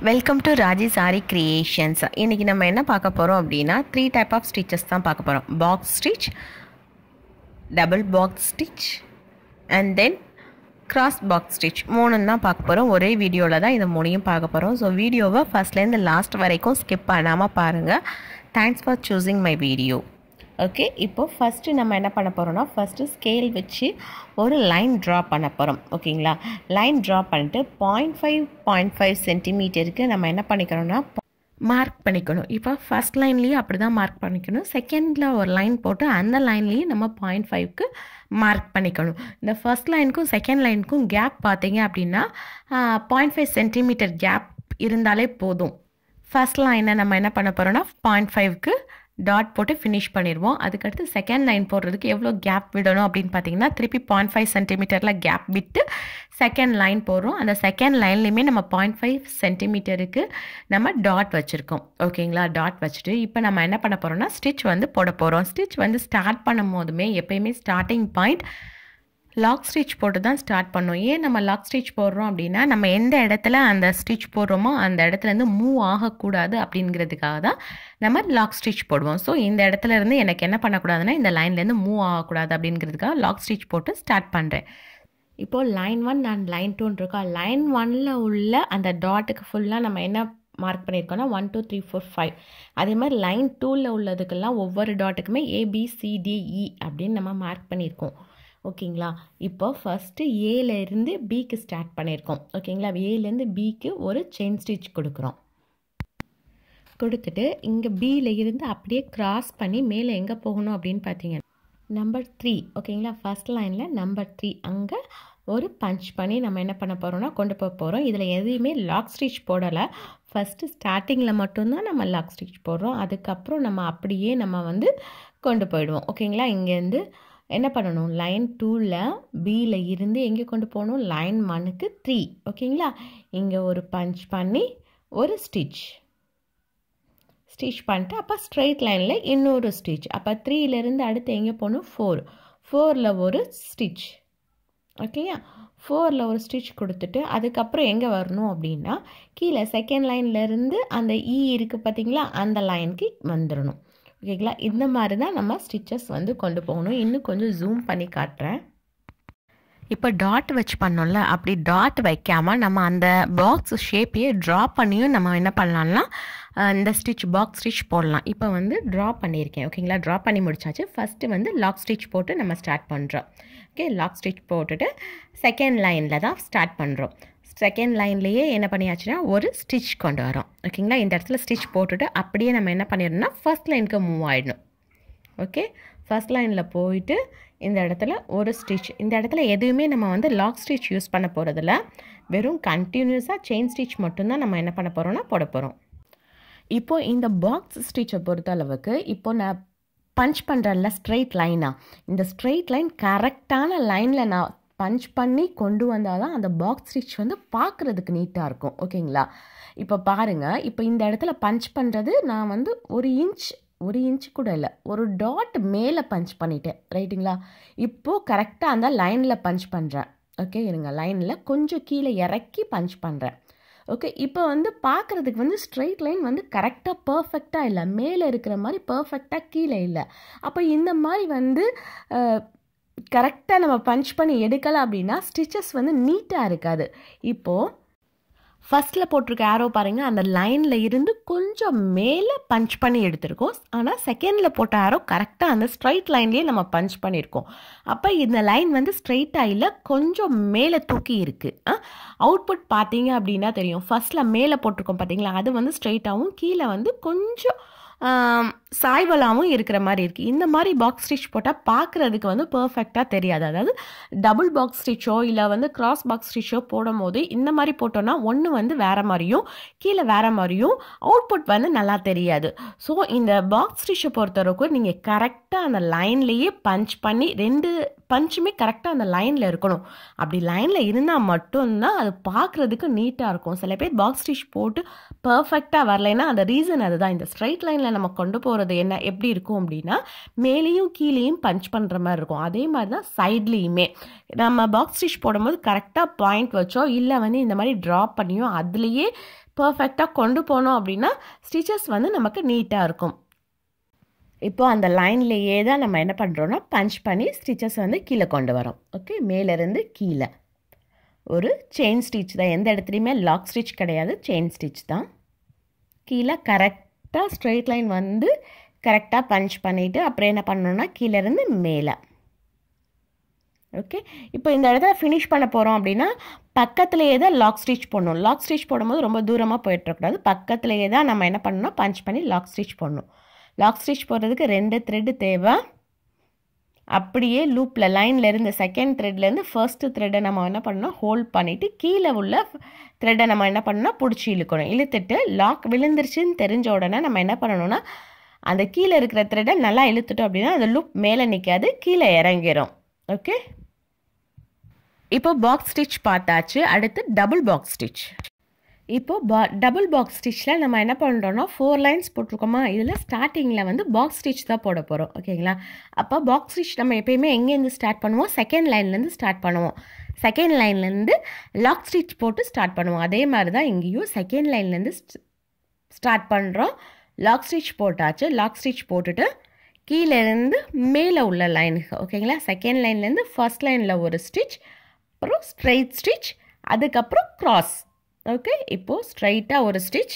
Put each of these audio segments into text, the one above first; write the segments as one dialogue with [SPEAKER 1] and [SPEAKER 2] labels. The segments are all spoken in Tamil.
[SPEAKER 1] Welcome to Raji sorry creations. இன்றைக்கி நம்ம என்ன பார்க்க போகிறோம் அப்படின்னா 3 டைப் ஆஃப் ஸ்டிச்சஸ் தான் பார்க்க போகிறோம். Box stitch, double box stitch and then cross box stitch. மூணும் தான் பார்க்க போகிறோம். ஒரே வீடியோவில் தான் இதை மூணையும் பார்க்க போகிறோம். ஸோ வீடியோவை ஃபஸ்ட்லேருந்து லாஸ்ட் வரைக்கும் ஸ்கிப் பண்ணாமல் பாருங்கள். Thanks for choosing my video. Okay, இப்போது ஃபஸ்ட்டு நம்ம என்ன பண்ண போகிறோம்னா, ஃபஸ்ட்டு ஸ்கேல் வச்சு ஒரு லைன் ட்ரா பண்ண போகிறோம். ஓகேங்களா, லைன் ட்ரா பண்ணிட்டு 0.5 சென்டிமீட்டருக்கு நம்ம என்ன பண்ணிக்கணும்னா மார்க் பண்ணிக்கணும். இப்போ ஃபஸ்ட் லைன்லேயும் அப்படி தான் மார்க் பண்ணிக்கணும். செகண்டில் ஒரு லைன் போட்டு அந்த லைன்லேயும் நம்ம 0.5க்கு மார்க் பண்ணிக்கணும். இந்த ஃபஸ்ட் லைனுக்கும் செகண்ட் லைனுக்கும் கேப் பார்த்தீங்க அப்படின்னா 0.5 சென்டிமீட்டர் கேப் இருந்தாலே போதும். ஃபஸ்ட் லைனை நம்ம என்ன பண்ண போகிறோம்னா 0.5க்கு டாட் போட்டு ஃபினிஷ் பண்ணிடுவோம். அதுக்கடுத்து செகண்ட் லைன் போடுறதுக்கு எவ்வளோ கேப் விடணும் அப்படின்னு பார்த்தீங்கன்னா, திருப்பி 0.5 சென்டிமீட்டரில் கேப் விட்டு செகண்ட் லைன் போடுறோம். அந்த செகண்ட் லைன்லேயுமே நம்ம 0.5 சென்டிமீட்டருக்கு நம்ம டாட் வச்சுருக்கோம். ஓகேங்களா, டாட் வச்சுட்டு இப்போ நம்ம என்ன பண்ண போகிறோம்னா ஸ்டிச் வந்து போட போகிறோம். ஸ்டிச் வந்து ஸ்டார்ட் பண்ணும் போதுமே எப்போயுமே ஸ்டார்டிங் பாயிண்ட் லாக் ஸ்டிச் போட்டு தான் ஸ்டார்ட் பண்ணோம். ஏன் நம்ம லாக் ஸ்டிச் போடுறோம் அப்படின்னா, நம்ம எந்த இடத்துல அந்த ஸ்டிச் போடுறோமோ அந்த இடத்துலேருந்து மூவ் ஆகக்கூடாது அப்படிங்கிறதுக்காக தான் நம்ம லாக் ஸ்டிச் போடுவோம். ஸோ இந்த இடத்துல இருந்து எனக்கு என்ன பண்ணக்கூடாதுன்னா, இந்த லைன்லேருந்து மூவ் ஆகக்கூடாது அப்படிங்கிறதுக்காக லாக் ஸ்டிச் போட்டு ஸ்டார்ட் பண்ணுறேன். இப்போது லைன் 1 அண்ட் லைன் 2 இருக்கா. லைன் 1ல் உள்ள அந்த டாட்டுக்கு ஃபுல்லாக நம்ம என்ன மார்க் பண்ணியிருக்கோன்னா 1 2 3 4 5. அதே மாதிரி லைன் 2ல் உள்ளதுக்கெல்லாம் ஒவ்வொரு டாட்டுக்குமே ABCDE அப்படின்னு நம்ம மார்க் பண்ணியிருக்கோம். ஓகேங்களா, இப்போ ஃபஸ்ட்டு ஏலேருந்து பிக்கு ஸ்டார்ட் பண்ணியிருக்கோம். ஓகேங்களா, ஏலேருந்து பிக்கு ஒரு செயின் ஸ்டிச் கொடுக்குறோம். கொடுத்துட்டு இங்கே பியில் இருந்து அப்படியே கிராஸ் பண்ணி மேலே எங்கே போகணும் அப்படின்னு பார்த்தீங்கன்னா நம்பர் 3. ஓகேங்களா, ஃபஸ்ட் லைனில் நம்பர் 3 அங்கே ஒரு பஞ்ச் பண்ணி நம்ம என்ன பண்ண போகிறோம்னா கொண்டு போக போகிறோம். இதில் எதுவுமே லாக் ஸ்டிச் போடலை. ஃபஸ்ட்டு ஸ்டார்டிங்கில் மட்டும்தான் நம்ம லாக் ஸ்டிச் போடுறோம். அதுக்கப்புறம் நம்ம அப்படியே நம்ம வந்து கொண்டு போயிடுவோம். ஓகேங்களா, இங்கேருந்து என்ன பண்ணணும், லைன் 2ல் பியில் இருந்து எங்கே கொண்டு போகணும், லைன் 1க்கு 3. ஓகேங்களா, இங்கே ஒரு பஞ்ச் பண்ணி ஒரு ஸ்டிச் பண்ணிட்டு அப்போ ஸ்ட்ரெயிட் லைனில் இன்னொரு ஸ்டிச். அப்போ 3லேருந்து அடுத்து எங்கே போகணும், 4ல் ஒரு ஸ்டிச். ஓகேயா, 4ல் ஒரு ஸ்டிச் கொடுத்துட்டு அதுக்கப்புறம் எங்கே வரணும் அப்படின்னா கீழே செகண்ட் லைன்லேருந்து அந்த இருக்குது பார்த்தீங்களா, அந்த லைனுக்கு வந்துடணும். ஓகேங்களா, இந்த மாதிரி தான் நம்ம ஸ்டிச்சஸ் வந்து கொண்டு போகணும். இன்னும் கொஞ்சம் ஜூம் பண்ணி காட்டுறேன். இப்போ டாட் வச்சு பண்ணோம்ல, அப்படி டாட் வைக்காமல் நம்ம அந்த பாக்ஸ் ஷேப்பையே ட்ரா பண்ணியும் நம்ம என்ன பண்ணலாம்னா இந்த ஸ்டிச் பாக்ஸ் ஸ்டிச் போடலாம். இப்போ வந்து ட்ரா பண்ணியிருக்கேன். ஓகேங்களா, ட்ரா பண்ணி முடிச்சாச்சு. ஃபஸ்ட்டு வந்து லாக் ஸ்டிச் போட்டு நம்ம ஸ்டார்ட் பண்ணுறோம். ஓகே, லாக் ஸ்டிச் போட்டுட்டு செகண்ட் லைனில் தான் ஸ்டார்ட் பண்ணுறோம். செகண்ட் லைன்லேயே என்ன பண்ணியாச்சுன்னா ஒரு ஸ்டிச் கொண்டு வரோம். ஓகேங்களா, இந்த இடத்துல ஸ்டிச் போட்டுட்டு அப்படியே நம்ம என்ன பண்ணிடணும்னா ஃபஸ்ட் லைனுக்கு மூவ் ஆகிடணும். ஓகே, ஃபஸ்ட் லைனில் போயிட்டு இந்த இடத்துல ஒரு ஸ்டிச். இந்த இடத்துல எதுவுமே நம்ம வந்து லாக் ஸ்டிச் யூஸ் பண்ண போகிறதில்ல, வெறும் கண்டினியூஸாக செயின் ஸ்டிச் மட்டும்தான் நம்ம என்ன பண்ண போகிறோம்னா போட போகிறோம். இப்போது இந்த பாக்ஸ் ஸ்டிச்சை பொறுத்த அளவுக்கு இப்போது நான் பஞ்ச் பண்ணுறேன்ல ஸ்ட்ரெயிட் லைனாக, இந்த ஸ்ட்ரெயிட் லைன் கரெக்டான லைனில் நான் பஞ்ச் பண்ணி கொண்டு வந்தால் தான் அந்த பாக்ஸ் ஸ்டிச் வந்து பார்க்குறதுக்கு நீட்டாக இருக்கும். ஓகேங்களா, இப்போ பாருங்கள், இப்போ இந்த இடத்துல பஞ்ச் பண்ணுறது நான் வந்து ஒரு இன்ச் கூட இல்லை, ஒரு டாட் மேலே பஞ்ச் பண்ணிட்டேன். ரைட்டுங்களா, இப்போது கரெக்டாக அந்த லைனில் பஞ்ச் பண்ணுறேன். ஓகே, இருங்க, லைனில் கொஞ்சம் கீழே இறக்கி பஞ்ச் பண்ணுறேன். ஓகே, இப்போ வந்து பார்க்குறதுக்கு வந்து ஸ்ட்ரெயிட் லைன் வந்து கரெக்டாக பர்ஃபெக்டாக இல்லை, மேலே இருக்கிற மாதிரி பர்ஃபெக்டாக கீழே இல்லை. அப்போ இந்த மாதிரி வந்து கரெக்டாக நம்ம பஞ்ச் பண்ணி எடுக்கலை அப்படின்னா ஸ்டிச்சஸ் வந்து நீட்டாக இருக்காது. இப்போது ஃபஸ்ட்டில் போட்டிருக்க ஆரோ பாருங்கள், அந்த லைனில் இருந்து கொஞ்சம் மேலே பஞ்ச் பண்ணி எடுத்திருக்கோம். ஆனால் செகண்டில் போட்ட ஆரோ கரெக்டாக அந்த ஸ்ட்ரைட் லைன்லேயே நம்ம பஞ்ச் பண்ணியிருக்கோம். அப்போ இந்த லைன் வந்து ஸ்ட்ரெயிட்டாக இல்லை, கொஞ்சம் மேலே தூக்கி இருக்குது. அவுட்புட் பார்த்தீங்க அப்படின்னா தெரியும். ஃபஸ்ட்டில் மேலே போட்டிருக்கோம் பார்த்தீங்களா, அது வந்து ஸ்ட்ரெயிட்டாகவும் கீழே வந்து கொஞ்சம் சாய்வலாகவும் இருக்கிற மாதிரி இருக்குது. இந்த மாதிரி பாக்ஸ் ஸ்டிச் போட்டால் பார்க்குறதுக்கு வந்து பர்ஃபெக்டாக தெரியாது. அதாவது டபுள் பாக்ஸ் ஸ்டிச்சோ இல்லை வந்து கிராஸ் பாக்ஸ் ஸ்டிச்சோ போடும் போது இந்த மாதிரி போட்டோன்னா ஒன்று வந்து வேறு மாதிரியும் கீழே வேறு மாதிரியும் அவுட்புட் வந்து நல்லா தெரியாது. ஸோ இந்த பாக்ஸ் ஸ்டிச்சை பொறுத்தவரைக்கும் நீங்கள் கரெக்டாக அந்த லைன்லேயே பஞ்ச் பண்ணி 2 பஞ்சுமே கரெக்டாக அந்த லைனில் இருக்கணும். அப்படி லைனில் இருந்தால் மட்டும்தான் அது பார்க்குறதுக்கு நீட்டாக இருக்கும். சில பேர் பாக்ஸ் ஸ்டிச் போட்டு பர்ஃபெக்டாக வரலைன்னா அந்த ரீசன் அதுதான். இந்த ஸ்ட்ரைட் லைனில் நம்ம கொண்டு போகிறது என்ன எப்படி இருக்கும் அப்படின்னா, மேலேயும் கீழேயும் பஞ்ச் பண்ணுற மாதிரி இருக்கும். அதே மாதிரி தான் சைட்லேயுமே நம்ம பாக்ஸ் ஸ்டிச் போடும்போது கரெக்டாக பாயிண்ட் வச்சோ இல்லை வந்து இந்த மாதிரி ட்ராப் பண்ணியோ அதுலேயே பர்ஃபெக்டாக கொண்டு போனோம் அப்படின்னா ஸ்டிச்சஸ் வந்து நமக்கு நீட்டாக இருக்கும். இப்போ அந்த லைன்லேயே தான் நம்ம என்ன பண்ணுறோன்னா பஞ்ச் பண்ணி ஸ்டிச்சஸ் வந்து கீழே கொண்டு வரோம். ஓகே, மேலேருந்து கீழே ஒரு செயின் ஸ்டிச் தான். எந்த இடத்துலையுமே லாக் ஸ்டிச் கிடையாது, செயின் ஸ்டிச் தான். கீழே கரெக்டாக ஸ்ட்ரெயிட் லைன் வந்து கரெக்டாக பஞ்ச் பண்ணிவிட்டு அப்புறம் என்ன பண்ணணுன்னா கீழேருந்து மேலே. ஓகே, இப்போ இந்த இடத்துல ஃபினிஷ் பண்ண போகிறோம் அப்படின்னா பக்கத்துலேயே தான் லாக் ஸ்டிச் போடணும். லாக் ஸ்டிச் போடும்போது ரொம்ப தூரமாக போயிட்டுருக்கூடாது, பக்கத்துலேயே தான் நம்ம என்ன பண்ணணும்னா பஞ்ச் பண்ணி லாக் ஸ்டிச் போடணும். லாக் ஸ்டிச் போடுறதுக்கு 2 த்ரெட்டு தேவை. அப்படியே லூப்பில் லைனில் இருந்து செகண்ட் த்ரெட்லேருந்து ஃபர்ஸ்ட்டு த்ரெட்டை நம்ம என்ன பண்ணணும் ஹோல்ட் பண்ணிவிட்டு கீழே உள்ள த்ரெட்டை நம்ம என்ன பண்ணணும்னா பிடிச்சி இழுக்கணும். இழுத்துட்டு லாக் விழுந்துருச்சுன்னு தெரிஞ்ச உடனே நம்ம என்ன பண்ணணும்னா அந்த கீழே இருக்கிற த்ரெட்டை நல்லா இழுத்துட்டோம் அப்படின்னா அந்த லூப் மேலே நிற்காது, கீழே இறங்கிடும். ஓகே, இப்போ பாக்ஸ் ஸ்டிச் பார்த்தாச்சு. அடுத்து டபுள் பாக்ஸ் ஸ்டிச். இப்போ டபுள் பாக்ஸ் ஸ்டிச்சில் நம்ம என்ன பண்ணுறோன்னா 4 லைன்ஸ் போட்டிருக்கோமா, இதில் ஸ்டார்டிங்கில் வந்து பாக்ஸ் ஸ்டிச் தான் போட போகிறோம். ஓகேங்களா, அப்போ பாக்ஸ் ஸ்டிச் நம்ம எப்பயுமே எங்கேருந்து ஸ்டார்ட் பண்ணுவோம், செகண்ட் லைன்லேருந்து ஸ்டார்ட் பண்ணுவோம். செகண்ட் லைன்லேருந்து லாக் ஸ்டிச் போட்டு ஸ்டார்ட் பண்ணுவோம். அதே மாதிரி தான் இங்கேயும் செகண்ட் லைன்லேருந்து ஸ்டார்ட் பண்ணுறோம். லாக் ஸ்டிச் போட்டாச்சு. லாக் ஸ்டிச் போட்டுட்டு கீழேருந்து மேலே உள்ள லைனுக்கு ஓகேங்களா, செகண்ட் லைன்லேருந்து ஃபர்ஸ்ட் லைனில் ஒரு ஸ்டிச், அப்புறம் ஸ்ட்ரைட் ஸ்டிச், அதுக்கப்புறம் க்ராஸ். ஓகே, இப்போது ஸ்ட்ரைட்டாக ஒரு ஸ்டிச்,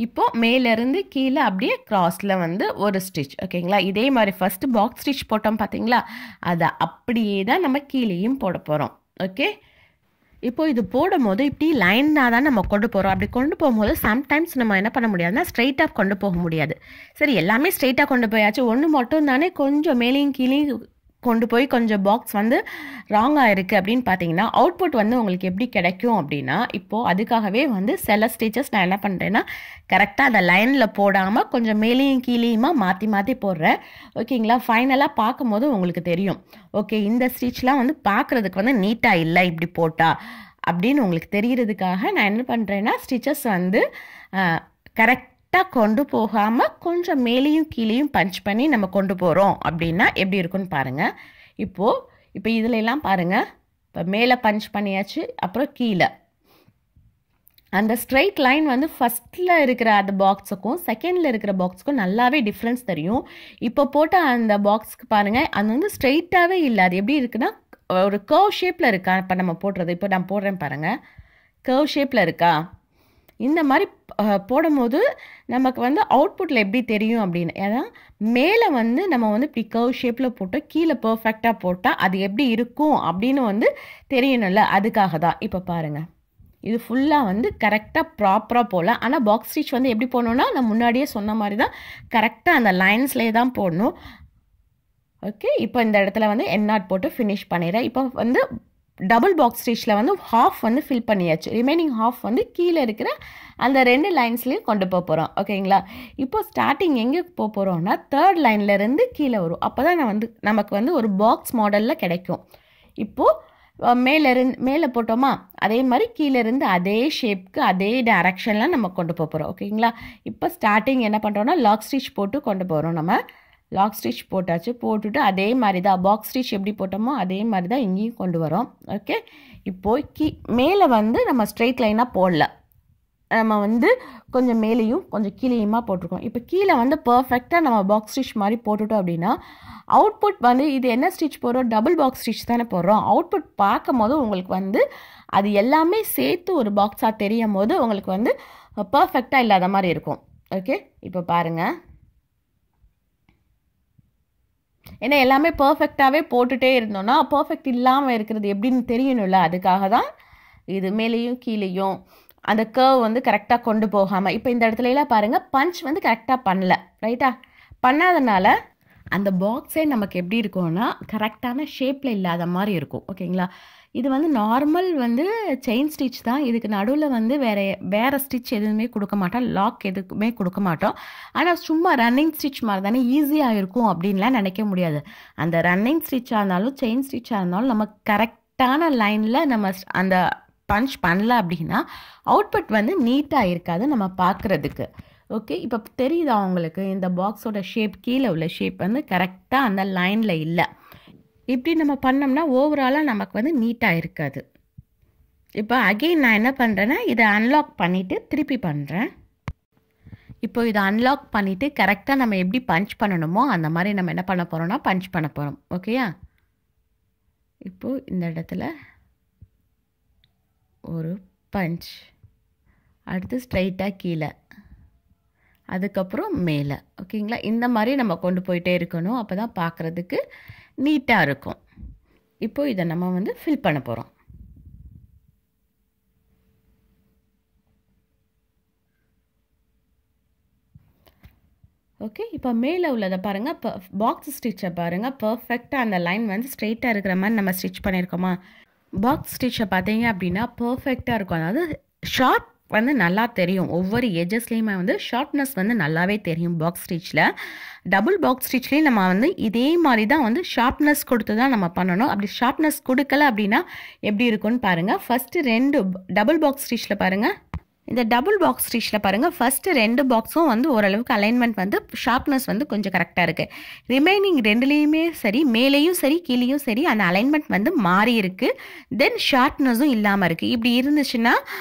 [SPEAKER 1] இப்போது மேலேருந்து கீழே அப்படியே க்ராஸில் வந்து ஒரு ஸ்டிச். ஓகேங்களா, இதே மாதிரி ஃபஸ்ட்டு பாக்ஸ் ஸ்டிச் போட்டோம் பார்த்தீங்களா, அதை அப்படியே தான் நம்ம கீழேயும் போட போகிறோம். ஓகே, இப்போது இது போடும்போது இப்படி லைனாக தான் நம்ம கொண்டு போகிறோம். அப்படி கொண்டு போகும்போது சம்டைம்ஸ் நம்ம என்ன பண்ண முடியாதுன்னா ஸ்ட்ரைட்டாக கொண்டு போக முடியாது. சரி, எல்லாமே ஸ்ட்ரைட்டாக கொண்டு போயாச்சு, ஒன்று மட்டும் தானே கொஞ்சம் மேலேயும் கீழேயும் கொண்டு போய் கொஞ்சம் பாக்ஸ் வந்து ராங்காக இருக்குது அப்படின்னு பார்த்தீங்கன்னா அவுட்புட் வந்து உங்களுக்கு எப்படி கிடைக்கும் அப்படின்னா, இப்போது அதுக்காகவே வந்து சில ஸ்டிச்சஸ் நான் என்ன பண்ணுறேன்னா கரெக்டாக அந்த லைனில் போடாமல் கொஞ்சம் மேலேயும் கீழேயுமா மாற்றி மாற்றி போடுறேன். ஓகேங்களா, ஃபைனலாக பார்க்கும்போது உங்களுக்கு தெரியும். ஓகே, இந்த ஸ்டிச்லாம் வந்து பார்க்குறதுக்கு வந்து நீட்டாக இல்லை இப்படி போட்டால் அப்படின்னு உங்களுக்கு தெரிகிறதுக்காக நான் என்ன பண்ணுறேன்னா ஸ்டிச்சஸ் வந்து கரெக்டாக கொண்டு போகாமல் கொஞ்சம் மேலேயும் கீழேயும் பஞ்ச் பண்ணி நம்ம கொண்டு போகிறோம் அப்படின்னா எப்படி இருக்குன்னு பாருங்கள். இப்போ இதில் எல்லாம் பாருங்கள், இப்போ மேலே பஞ்ச் பண்ணியாச்சு, அப்புறம் கீழே அந்த ஸ்ட்ரைட் லைன் வந்து ஃபஸ்ட்டில் இருக்கிற அந்த பாக்ஸுக்கும் செகண்டில் இருக்கிற பாக்ஸுக்கும் நல்லாவே டிஃப்ரென்ஸ் தெரியும். இப்போ போட்ட அந்த பாக்ஸுக்கு பாருங்கள், அது வந்து ஸ்ட்ரைட்டாகவே இல்லை, அது எப்படி இருக்குன்னா ஒரு கர்வ் ஷேப்பில் இருக்கா. இப்போ நம்ம போடுறது, இப்போ நான் போடுறேன் பாருங்கள், கர்வ் ஷேப்பில் இருக்கா. இந்த மாதிரி போடும்போது நமக்கு வந்து அவுட்புட்டில் எப்படி தெரியும் அப்படின்னு, ஏன்னா மேலே வந்து நம்ம வந்து இப்படி கர்வ் ஷேப்பில் போட்டு கீழே பர்ஃபெக்டாக போட்டால் அது எப்படி இருக்கும் அப்படின்னு வந்து தெரியணும்ல, அதுக்காக தான். இப்போ பாருங்கள், இது ஃபுல்லாக வந்து கரெக்டாக ப்ராப்பராக போகலாம். ஆனால் பாக்ஸ் ஸ்டிச் வந்து எப்படி போடணுன்னா நான் முன்னாடியே சொன்ன மாதிரி தான் கரெக்டாக அந்த லைன்ஸ்லேயே தான் போடணும். ஓகே, இப்போ இந்த இடத்துல வந்து என்நாட் போட்டு ஃபினிஷ் பண்ணிடுறேன். இப்போ வந்து டபுள் பாக்ஸ் ஸ்டிச்சில் வந்து ஹாஃப் வந்து ஃபில் பண்ணியாச்சு, ரிமைனிங் ஹாஃப் வந்து கீழே இருக்கிற அந்த 2 லைன்ஸ்லேயும் கொண்டு போக போகிறோம். ஓகேங்களா, இப்போ ஸ்டார்டிங் எங்கே போக போகிறோம்னா தேர்ட் லைன்லேருந்து கீழே வரும். அப்போ தான் நமக்கு வந்து ஒரு பாக்ஸ் மாடலில் கிடைக்கும். இப்போது மேலே போட்டோமா, அதே மாதிரி கீழேருந்து அதே ஷேப்க்கு அதே டைரக்ஷனில் நம்ம கொண்டு போக போகிறோம். ஓகேங்களா, இப்போ ஸ்டார்டிங் என்ன பண்ணுறோன்னா லாக் ஸ்டிச் போட்டு கொண்டு போகிறோம். நம்ம லாக் ஸ்டிச் போட்டாச்சு, போட்டுட்டு அதே மாதிரி தான் பாக்ஸ் ஸ்டிச் எப்படி போட்டோமோ அதே மாதிரி தான் இங்கேயும் கொண்டு வரோம். ஓகே, இப்போது மேலே வந்து நம்ம ஸ்ட்ரெயிட் லைனாக போடல, நம்ம வந்து கொஞ்சம் மேலேயும் கொஞ்சம் கீழேயுமா போட்டிருக்கோம். இப்போ கீழே வந்து பர்ஃபெக்டாக நம்ம பாக்ஸ் ஸ்டிச் மாதிரி போட்டுட்டோம் அப்படின்னா அவுட்புட் வந்து இது என்ன ஸ்டிச் போடுறோம், டபுள் பாக்ஸ் ஸ்டிச் தானே போடுறோம். அவுட்புட் பார்க்கும் போது உங்களுக்கு வந்து அது எல்லாமே சேர்த்து ஒரு பாக்ஸாக தெரியும் போது உங்களுக்கு வந்து பர்ஃபெக்டாக இல்லாத மாதிரி இருக்கும். ஓகே, இப்போ பாருங்கள், ஏன்னா எல்லாமே பர்ஃபெக்டாகவே போட்டுகிட்டே இருந்தோம்னா பர்ஃபெக்ட் இல்லாமல் இருக்கிறது எப்படின்னு தெரியணும்ல, அதுக்காக தான் இது மேலேயும் கீழேயும் அந்த கர்வ் வந்து கரெக்டாக கொண்டு போகாமல். இப்போ இந்த இடத்துலலாம் பாருங்கள், பஞ்ச் வந்து கரெக்டாக பண்ணல, ரைட்டா, பண்ணாதனால அந்த பாக்ஸே நமக்கு எப்படி இருக்கும்னா கரெக்டான ஷேப்பில் இல்லாத மாதிரி இருக்கும். ஓகேங்களா, இது வந்து நார்மல் வந்து செயின் ஸ்டிச் தான். இதுக்கு நடுவில் வந்து வேறு ஸ்டிச் எதுவுமே கொடுக்க மாட்டோம், லாக் எதுக்குமே கொடுக்க மாட்டோம். ஆனால் சும்மா ரன்னிங் ஸ்டிச் மாதிரி தானே ஈஸியாக இருக்கும் அப்படின்லாம் நினைக்க முடியாது. அந்த ரன்னிங் ஸ்டிச்சாக இருந்தாலும் செயின் ஸ்டிச்சாக இருந்தாலும் நம்ம கரெக்டான லைனில் நம்ம அந்த பஞ்ச் பண்ணல அப்படின்னா அவுட்புட் வந்து நீட்டாக இருக்காது நம்ம பார்க்குறதுக்கு. ஓகே, இப்போ தெரியுதா உங்களுக்கு இந்த பாக்ஸோட ஷேப், கீழே உள்ள ஷேப் வந்து கரெக்டாக அந்த லைனில் இல்லை. இப்படி நம்ம பண்ணோம்னா ஓவராலாக நமக்கு வந்து நீட்டாக இருக்காது. இப்போ அகெயின் நான் என்ன பண்ணுறேன்னா இதை அன்லாக் பண்ணிவிட்டு திருப்பி பண்ணுறேன். இப்போ இதை அன்லாக் பண்ணிவிட்டு கரெக்டாக நம்ம எப்படி பஞ்ச் பண்ணணுமோ அந்த மாதிரி நம்ம என்ன பண்ண போகிறோம்னா பஞ்ச் பண்ண போகிறோம். ஓகேயா, இப்போது இந்த இடத்துல ஒரு பஞ்ச், அடுத்து ஸ்ட்ரைட்டாக கீழே, அதுக்கப்புறம் மேலே. ஓகேங்களா, இந்த மாதிரி நம்ம கொண்டு போயிட்டே இருக்கணும். அப்போ தான் பார்க்குறதுக்கு நீட்டாக இருக்கும். இப்போது இதை நம்ம வந்து ஃபில் பண்ண போகிறோம். ஓகே, இப்போ மேலே உள்ளதை பாருங்கள். இப்போ பாக்ஸ் ஸ்டிச்சை பாருங்கள், பர்ஃபெக்டாக அந்த லைன் வந்து ஸ்ட்ரெயிட்டாக இருக்கிற மாதிரி நம்ம ஸ்டிச் பண்ணியிருக்கோமா. பாக்ஸ் ஸ்டிச்சை பார்த்தீங்க அப்படின்னா பர்ஃபெக்டாக இருக்கும். அதாவது ஷார்ப் வந்து நல்லா தெரியும். ஒவ்வொரு எஜஸ்லேயுமே வந்து ஷார்ப்னஸ் வந்து நல்லாவே தெரியும் பாக்ஸ் ஸ்டிச்சில். டபுள் பாக்ஸ் ஸ்டிச்லேயும் நம்ம வந்து இதே மாதிரி தான் வந்து ஷார்ப்னஸ் கொடுத்து தான் நம்ம பண்ணணும். அப்படி ஷார்ப்னஸ் கொடுக்கல அப்படின்னா எப்படி இருக்குன்னு பாருங்கள். ஃபஸ்ட்டு 2 டபுள் பாக்ஸ் ஸ்டிச்சில் பாருங்கள். இந்த டபுள் பாக்ஸ் ஸ்டிச்சில் பாருங்கள், ஃபஸ்ட்டு 2 பாக்ஸும் வந்து ஓரளவுக்கு அலைன்மெண்ட் வந்து ஷார்ப்னஸ் வந்து கொஞ்சம் கரெக்டாக இருக்குது. ரிமைனிங் 2லேயுமே சரி, மேலேயும் சரி கீழேயும் சரி அந்த அலைன்மெண்ட் வந்து மாறி இருக்குது. தென் ஷார்ப்னஸும் இல்லாமல் இருக்குது. இப்படி இருந்துச்சுன்னா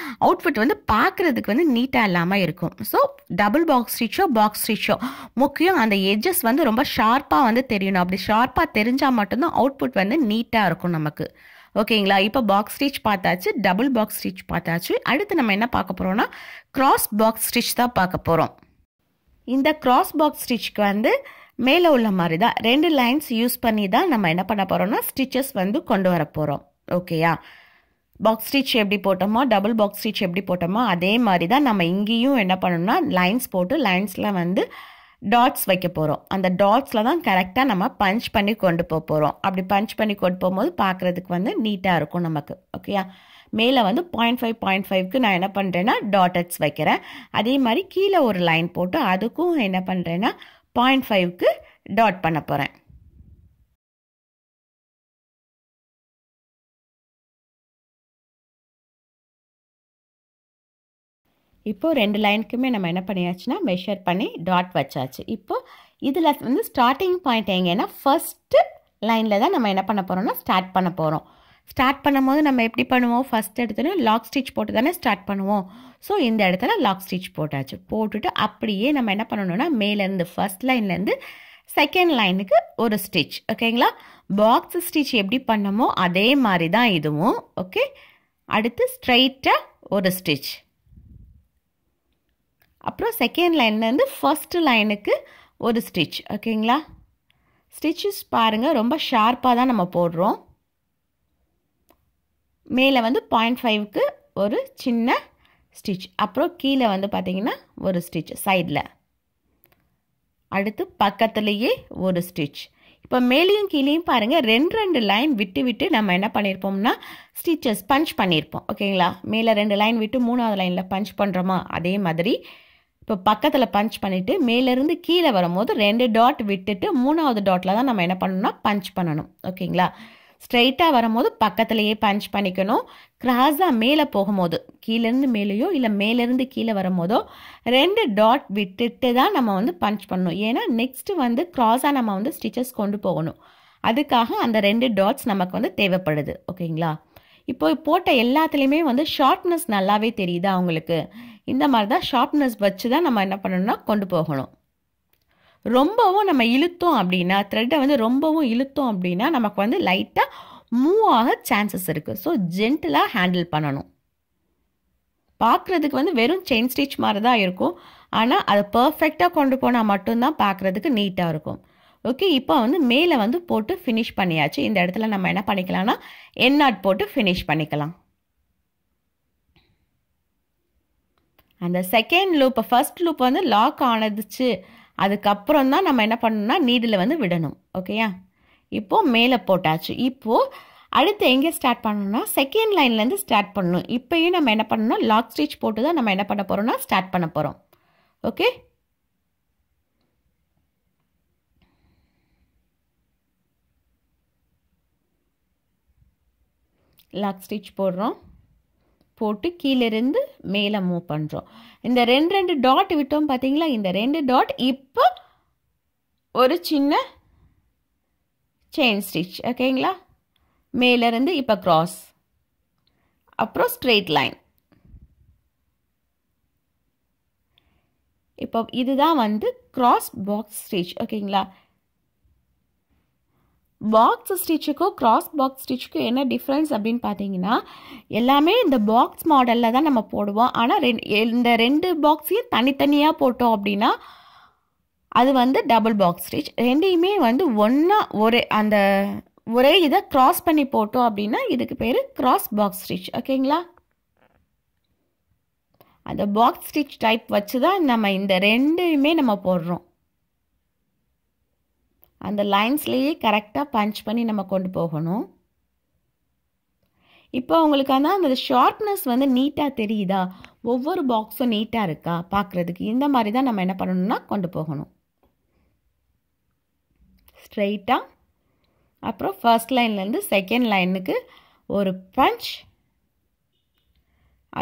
[SPEAKER 1] அவுட்புட் வந்து பார்க்குறதுக்கு வந்து நீட்டாக இல்லாமல் இருக்கும். ஸோ டபுள் பாக்ஸ் ஸ்டிச்சோ முக்கியம் அந்த எட்ஜஸ் வந்து ரொம்ப ஷார்ப்பாக வந்து தெரியணும். அப்படி ஷார்ப்பாக தெரிஞ்சால் மட்டும்தான் அவுட்புட் வந்து நீட்டாக இருக்கும் நமக்கு. ஓகேங்களா, இப்போ பாக்ஸ் ஸ்டிச் பார்த்தாச்சு, டபுள் பாக்ஸ் ஸ்டிச் பார்த்தாச்சு. அடுத்து நம்ம என்ன பார்க்க போகிறோம்னா கிராஸ் பாக்ஸ் ஸ்டிச் தான் பார்க்க போகிறோம். இந்த கிராஸ் பாக்ஸ் ஸ்டிச்சுக்கு வந்து மேலே உள்ள மாதிரி தான் 2 லைன்ஸ் யூஸ் பண்ணி தான் நம்ம என்ன பண்ண போகிறோம்னா ஸ்டிச்சஸ் வந்து கொண்டு வர போகிறோம். ஓகேயா, பாக்ஸ் ஸ்டிச் எப்படி போட்டோமோ டபுள் பாக்ஸ் ஸ்டிச் எப்படி போட்டோமோ அதே மாதிரி தான் நம்ம இங்கேயும் என்ன பண்ணணும்னா லைன்ஸ் போட்டு லைன்ஸில் வந்து டாட்ஸ் வைக்க போகிறோம். அந்த டாட்ஸில் தான் கரெக்டாக நம்ம பஞ்ச் பண்ணி கொண்டு போக போகிறோம். அப்படி பஞ்ச் பண்ணி கொண்டு போகும்போது பார்க்குறதுக்கு வந்து நீட்டாக இருக்கும் நமக்கு. ஓகேயா, மேலே வந்து 0.5 நான் என்ன பண்ணுறேன்னா டாட்டட்ஸ் வைக்கிறேன். அதே மாதிரி கீழே ஒரு லைன் போட்டு அதுக்கும் என்ன பண்ணுறேன்னா 0.5 டாட் பண்ண போகிறேன். இப்போது 2 லைனுக்குமே நம்ம என்ன பண்ணியாச்சுன்னா மெஷர் பண்ணி டாட் வச்சாச்சு. இப்போது இதில் வந்து ஸ்டார்டிங் பாயிண்ட் எங்கன்னா ஃபஸ்ட்டு லைனில் தான் நம்ம என்ன பண்ண போகிறோம்னா ஸ்டார்ட் பண்ண போகிறோம். ஸ்டார்ட் பண்ணும்போது நம்ம எப்படி பண்ணுவோம், ஃபஸ்ட் எடுத்துகிட்டு லாக் ஸ்டிச் போட்டு தானே ஸ்டார்ட் பண்ணுவோம். ஸோ இந்த இடத்துல லாக் ஸ்டிச் போட்டாச்சு. போட்டுட்டு அப்படியே நம்ம என்ன பண்ணணும்னா மேலேருந்து ஃபஸ்ட் லைன்லேருந்து செகண்ட் லைனுக்கு ஒரு ஸ்டிச். ஓகேங்களா, பாக்ஸ் ஸ்டிச் எப்படி பண்ணமோ அதே மாதிரி தான் இதுவும். ஓகே, அடுத்து ஸ்ட்ரைட்டாக ஒரு ஸ்டிச், அப்புறம் செகண்ட் லைன்லேருந்து ஃபஸ்ட்டு லைனுக்கு ஒரு ஸ்டிச். ஓகேங்களா, ஸ்டிச்சஸ் பாருங்கள் ரொம்ப ஷார்ப்பாக தான் நம்ம போடுறோம். மேலே வந்து 0.5 ஒரு சின்ன ஸ்டிச், அப்புறம் கீழே வந்து பார்த்திங்கன்னா ஒரு ஸ்டிச் சைடில், அடுத்து பக்கத்துலேயே ஒரு ஸ்டிச். இப்போ மேலேயும் கீழேயும் பாருங்கள் 2 லைன் விட்டு விட்டு நம்ம என்ன பண்ணியிருப்போம்னா ஸ்டிச்சஸ் பஞ்ச் பண்ணியிருப்போம். ஓகேங்களா, மேலே 2 லைன் விட்டு 3ஆவது லைனில் பஞ்ச் பண்ணுறோமா அதே மாதிரி இப்போ பக்கத்தில் பஞ்ச் பண்ணிவிட்டு மேலேருந்து கீழே வரும்போது 2 டாட் விட்டுட்டு 3ஆவது டாட்டில் தான் நம்ம என்ன பண்ணணும்னா பஞ்ச் பண்ணணும். ஓகேங்களா, ஸ்ட்ரைட்டாக வரும்போது பக்கத்துலேயே பஞ்ச் பண்ணிக்கணும். கிராஸாக மேலே போகும்போது கீழேருந்து மேலேயோ இல்லை மேலேருந்து கீழே வரும்போதோ 2 டாட் விட்டுட்டு தான் நம்ம வந்து பஞ்ச் பண்ணணும். ஏன்னா நெக்ஸ்ட்டு வந்து கிராஸாக நம்ம வந்து ஸ்டிச்சஸ் கொண்டு போகணும். அதுக்காக அந்த 2 டாட்ஸ் நமக்கு வந்து தேவைப்படுது. ஓகேங்களா, இப்போ போட்ட எல்லாத்துலேயுமே வந்து ஷார்ப்னஸ் நல்லாவே தெரியுதா உங்களுக்கு. இந்த மாதிரி தான் ஷார்ப்னஸ் வச்சு தான் நம்ம என்ன பண்ணணும்னா கொண்டு போகணும். ரொம்பவும் நம்ம இழுத்தோம் அப்படின்னா த்ரெட்டை வந்து ரொம்பவும் இழுத்தோம் அப்படின்னா நமக்கு வந்து லைட்டாக மூவ் ஆக சான்சஸ் இருக்குது. ஸோ ஜென்டிலாக ஹேண்டில் பண்ணணும். பார்க்குறதுக்கு வந்து வெறும் செயின் ஸ்டிச் மாதிரி தான் இருக்கும், ஆனால் அதை பர்ஃபெக்டாக கொண்டு போனால் மட்டும்தான் பார்க்குறதுக்கு நீட்டாக இருக்கும். ஓகே, இப்போ வந்து மேலே வந்து போட்டு ஃபினிஷ் பண்ணியாச்சு. இந்த இடத்துல நம்ம என்ன பண்ணிக்கலாம்னா என் நாட் போட்டு ஃபினிஷ் பண்ணிக்கலாம். அந்த செகண்ட் லூப் ஃபர்ஸ்ட் லூப் வந்து லாக் ஆனதுச்சு, அதுக்கப்புறம் தான் நம்ம என்ன பண்ணணும்னா நீடில் வந்து விடணும். ஓகேயா, இப்போது மேலே போட்டாச்சு. இப்போது அடுத்து எங்கே ஸ்டார்ட் பண்ணணும்னா செகண்ட் லைன்லேருந்து ஸ்டார்ட் பண்ணணும். இப்போயும் நம்ம என்ன பண்ணணும்னா லாக் ஸ்டிச் போட்டு தான் நம்ம என்ன பண்ண போகிறோம்னா ஸ்டார்ட் பண்ண போகிறோம். ஓகே, லாக் ஸ்டிச் போடுறோம், போட்டு கீழிருந்து மேலே மூவ் பண்ணுறோம். இந்த ரெண்டு டாட் விட்டோம் பார்த்தீங்களா, இந்த 2 டாட் இப்போ ஒரு சின்ன செயின் ஸ்டிச். ஓகேங்களா, மேலேருந்து இப்போ க்ராஸ், அப்புறம் ஸ்ட்ரெயிட் லைன். இப்போ இதுதான் வந்து கிராஸ் பாக்ஸ் ஸ்டிச். ஓகேங்களா, பாக்ஸ் ஸ்டிச்சுக்கும் கிராஸ் பாக்ஸ் ஸ்டிச்சுக்கும் என்ன டிஃப்ரென்ஸ் அப்படின்னு பார்த்தீங்கன்னா, எல்லாமே இந்த பாக்ஸ் மாடலில் தான் நம்ம போடுவோம். ஆனால் இந்த 2 பாக்ஸையும் தனித்தனியாக போட்டோம் அப்படின்னா அது வந்து டபுள் பாக்ஸ் ஸ்டிச். ரெண்டையுமே வந்து ஒரே இதை கிராஸ் பண்ணி போட்டோம் அப்படின்னா இதுக்கு பேர் கிராஸ் பாக்ஸ் ஸ்டிச். ஓகேங்களா, அந்த பாக்ஸ் ஸ்டிச் டைப் வச்சு தான் நம்ம இந்த ரெண்டையுமே நம்ம போடுறோம். அந்த லைன்ஸ்லேயே கரெக்டாக பஞ்ச் பண்ணி நம்ம கொண்டு போகணும். இப்போ உங்களுக்கு அந்த ஷார்ப்னஸ் வந்து நீட்டாக தெரியுதா, ஒவ்வொரு பாக்ஸும் நீட்டாக இருக்கா பார்க்குறதுக்கு, இந்த மாதிரி தான் நம்ம என்ன பண்ணணும்னா கொண்டு போகணும். ஸ்ட்ரெயிட்டாக, அப்புறம் ஃபர்ஸ்ட் லைன்லேருந்து செகண்ட் லைனுக்கு ஒரு பஞ்ச்,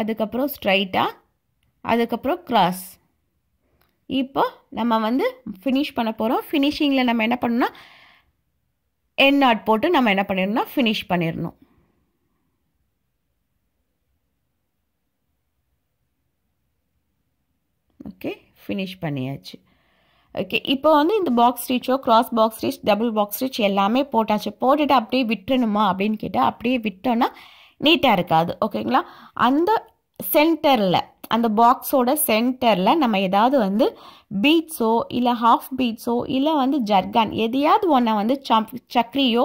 [SPEAKER 1] அதுக்கப்புறம் ஸ்ட்ரைட்டாக, அதுக்கப்புறம் கிராஸ். இப்போ நம்ம வந்து ஃபினிஷ் பண்ண போகிறோம். ஃபினிஷிங்கில் நம்ம என்ன பண்ணணும்னா எண்ட் நாட் போட்டு நம்ம என்ன பண்ணிடணும்னா ஃபினிஷ் பண்ணிடணும். ஓகே, ஃபினிஷ் பண்ணியாச்சு. ஓகே, இப்போ வந்து இந்த பாக்ஸ் ஸ்டிச்சோ cross box stitch double box stitch எல்லாமே போட்டாச்சு. போட்டுட்டு அப்படியே விட்டுணுமா அப்படின்னு கேட்டால் அப்படியே விட்டோன்னா நீட்டாக இருக்காது. ஓகேங்களா, அந்த சென்டரில், அந்த பாக்ஸோட சென்டரில் நம்ம ஏதாவது வந்து பீட்ஸோ இல்லை ஹாஃப் பீட்ஸோ இல்லை வந்து ஜர்கான் எதையாவது ஒன்றை வந்து சக்கரியோ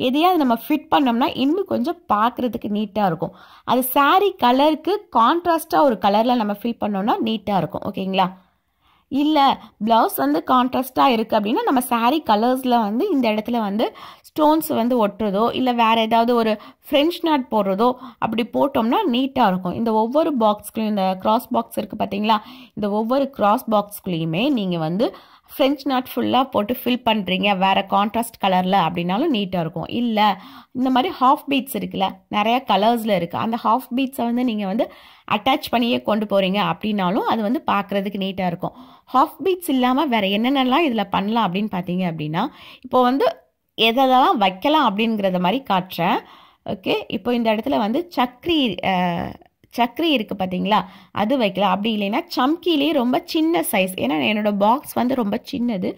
[SPEAKER 1] எதையாவது நம்ம ஃபிட் பண்ணோம்னா இன்னும் கொஞ்சம் பார்க்குறதுக்கு நீட்டாக இருக்கும். அது சாரீ கலருக்கு கான்ட்ராஸ்டாக ஒரு கலரில் நம்ம ஃபில் பண்ணோம்னா நீட்டாக இருக்கும். ஓகேங்களா, இல்லை ப்ளவுஸ் வந்து கான்ட்ராஸ்டாக இருக்குது அப்படின்னா நம்ம சாரீ கலர்ஸில் வந்து இந்த இடத்துல வந்து ஸ்டோன்ஸ் வந்து ஒட்டுறதோ இல்லை வேறு ஏதாவது ஒரு ஃப்ரெஞ்ச் நாட் போடுறதோ அப்படி போட்டோம்னா நீட்டாக இருக்கும். இந்த ஒவ்வொரு பாக்ஸ்குள்ளேயும், இந்த கிராஸ் பாக்ஸ் இருக்குது பார்த்தீங்களா, இந்த ஒவ்வொரு கிராஸ் பாக்ஸ்குள்ளேயுமே நீங்கள் வந்து ஃப்ரெஞ்ச் நாட் ஃபுல்லாக போட்டு ஃபில் பண்ணுறீங்க வேறு கான்ட்ராஸ்ட் கலரில் அப்படின்னாலும் நீட்டாக இருக்கும். இல்லை இந்த மாதிரி ஹாஃப் பீட்ஸ் இருக்குல்ல, நிறையா கலர்ஸில் இருக்குது, அந்த ஹாஃப் பீட்ஸை வந்து நீங்கள் வந்து அட்டாச் பண்ணியே கொண்டு போகிறீங்க அப்படின்னாலும் அது வந்து பார்க்குறதுக்கு நீட்டாக இருக்கும். ஹாஃப் பீட்ஸ் இல்லாமல் வேறு என்னென்னலாம் இதில் பண்ணலாம் அப்படின்னு பார்த்தீங்க அப்படின்னா, இப்போ வந்து எதெல்லாம் வைக்கலாம் அப்படிங்கிறத மாதிரி காட்டுறேன். ஓகே, இப்போ இந்த இடத்துல வந்து சக்கரி இருக்குது பார்த்தீங்களா, அது வைக்கலாம். அப்படி இல்லைன்னா சம்கிலே ரொம்ப சின்ன சைஸ், ஏன்னா என்னோடய பாக்ஸ் வந்து ரொம்ப சின்னது,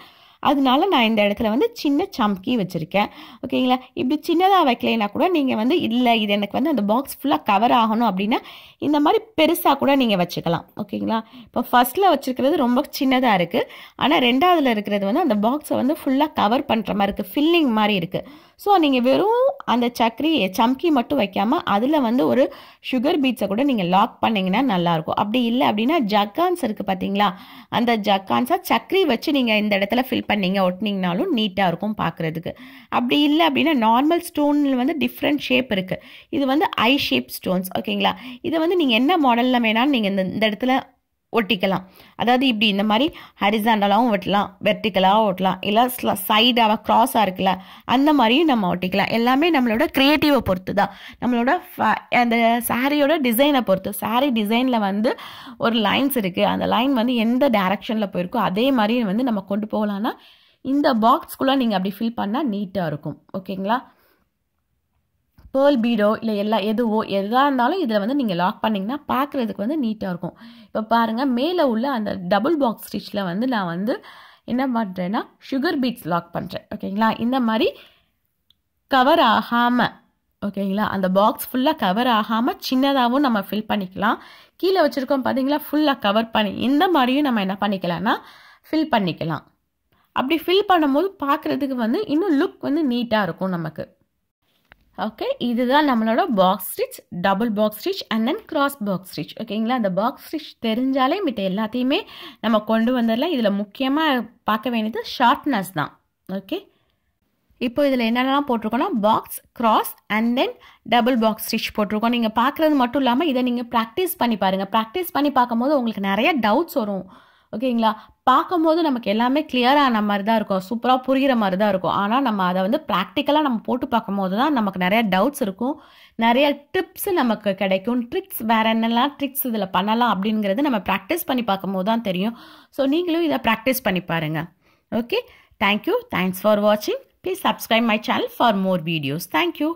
[SPEAKER 1] அதனால நான் இந்த இடத்துல வந்து சின்ன சம்கி வச்சுருக்கேன். ஓகேங்களா, இப்படி சின்னதாக வைக்கலைன்னா கூட நீங்கள் வந்து இல்லை இது எனக்கு வந்து அந்த பாக்ஸ் ஃபுல்லாக கவர் ஆகணும் அப்படின்னா இந்த மாதிரி பெருசாக கூட நீங்கள் வச்சுக்கலாம். ஓகேங்களா, இப்போ ஃபர்ஸ்ட்டில் வச்சுருக்கிறது ரொம்ப சின்னதாக இருக்குது, ஆனால் ரெண்டாவதுல இருக்கிறது வந்து அந்த பாக்ஸை வந்து ஃபுல்லாக கவர் பண்ணுற மாதிரி இருக்குது, ஃபில்லிங் மாதிரி இருக்குது. ஸோ நீங்கள் வெறும் அந்த சம்கி மட்டும் வைக்காமல் அதில் வந்து ஒரு சுகர் பீட்ஸை கூட நீங்கள் லாக் பண்ணிங்கன்னா நல்லாயிருக்கும். அப்படி இல்லை அப்படின்னா ஜக்கான்ஸ் இருக்குது பார்த்தீங்களா, அந்த ஜக்கான்ஸை சக்கரி வச்சு நீங்கள் இந்த இடத்துல ஃபில் பண்ணீங்க ஒட்டினீங்கனாலும் நீட்டாக இருக்கும் பார்க்குறதுக்கு. அப்படி இல்லை அப்படின்னா நார்மல் ஸ்டோனில் வந்து டிஃப்ரெண்ட் ஷேப் இருக்குது, இது வந்து ஐ ஷேப் ஸ்டோன்ஸ். ஓகேங்களா, இதை வந்து நீங்கள் என்ன மாடலில் வேணாலும் நீங்கள் இந்த இடத்துல ஒட்டிக்கலாம். அதாவது இப்படி இந்த மாதிரி ஹரிசாண்டலாகவும் ஒட்டலாம், வெர்டிக்கலாகவும் ஒட்டலாம், இல்லை சைடாக க்ராஸாக இருக்குல்ல அந்த மாதிரியும் நம்ம ஒட்டிக்கலாம். எல்லாமே நம்மளோட க்ரியேட்டிவை பொறுத்து தான், நம்மளோட அந்த சாரியோட டிசைனை பொறுத்து. சாரீ டிசைனில் வந்து ஒரு லைன்ஸ் இருக்குது, அந்த லைன் வந்து எந்த டைரக்ஷனில் போயிருக்கோ அதே மாதிரி வந்து நம்ம கொண்டு போகலான்னா இந்த பாக்ஸ்குள்ளே நீங்கள் அப்படி ஃபில் பண்ணால் நீட்டாக இருக்கும். ஓகேங்களா, பேர்ல் பீடோ இல்லை எதாக இருந்தாலும் இதில் வந்து நீங்கள் லாக் பண்ணிங்கன்னா பார்க்குறதுக்கு வந்து நீட்டாக இருக்கும். இப்போ பாருங்கள், மேலே உள்ள அந்த டபுள் பாக்ஸ் ஸ்டிச்சில் வந்து நான் வந்து என்ன பண்ணுறேன்னா சுகர் பீட்ஸ் லாக் பண்ணுறேன். ஓகேங்களா, இந்த மாதிரி கவர் ஆகாமல், ஓகேங்களா, அந்த பாக்ஸ் ஃபுல்லாக கவர் ஆகாமல் சின்னதாகவும் நம்ம ஃபில் பண்ணிக்கலாம். கீழே வச்சுருக்கோம் பார்த்தீங்களா, ஃபுல்லாக கவர் பண்ணி இந்த மாதிரியும் நம்ம என்ன பண்ணிக்கலாம்னா ஃபில் பண்ணிக்கலாம். அப்படி ஃபில் பண்ணும்போது பார்க்குறதுக்கு வந்து இன்னும் லுக் வந்து நீட்டாக இருக்கும் நமக்கு. ஓகே, இதுதான் நம்மளோட box stitch, double box stitch and then cross box stitch. ஓகேங்களா, அந்த பாக்ஸ் ஸ்டிச் தெரிஞ்சாலே மிட்ட எல்லாத்தையுமே நம்ம கொண்டு வந்துடலாம். இதில் முக்கியமாக பார்க்க வேண்டியது ஷார்ப்னஸ் தான். ஓகே, இப்போ இதில் என்னென்னலாம் போட்டிருக்கோன்னா box, cross and then double box stitch போட்டிருக்கோம். நீங்கள் பார்க்குறது மட்டும் இல்லாமல் இதை நீங்கள் ப்ராக்டிஸ் பண்ணி பாருங்கள். ப்ராக்டிஸ் பண்ணி பார்க்கும்போது உங்களுக்கு நிறைய டவுட்ஸ் வரும். ஓகேங்களா? பார்க்கும்போது நமக்கு எல்லாமே கிளியரான மாதிரி தான் இருக்கும், சூப்பராக புரிகிற மாதிரி தான் இருக்கும். ஆனால் நம்ம அதை வந்து ப்ராக்டிக்கலாக நம்ம போட்டு பார்க்கும்போது தான் நமக்கு நிறைய டவுட்ஸ் இருக்கும், நிறைய டிப்ஸ் நமக்கு கிடைக்கும். ட்ரிக்ஸ் வேறு என்னெல்லாம் ட்ரிக்ஸ் இதில் பண்ணலாம் அப்படிங்கிறது நம்ம ப்ராக்டிஸ் பண்ணி பார்க்கும்போது தான் தெரியும். ஸோ நீங்களும் இதை ப்ராக்டிஸ் பண்ணி பாருங்கள். Okay, thank you. தேங்க்ஸ் ஃபார் வாட்சிங். Please subscribe my channel for more videos. Thank you.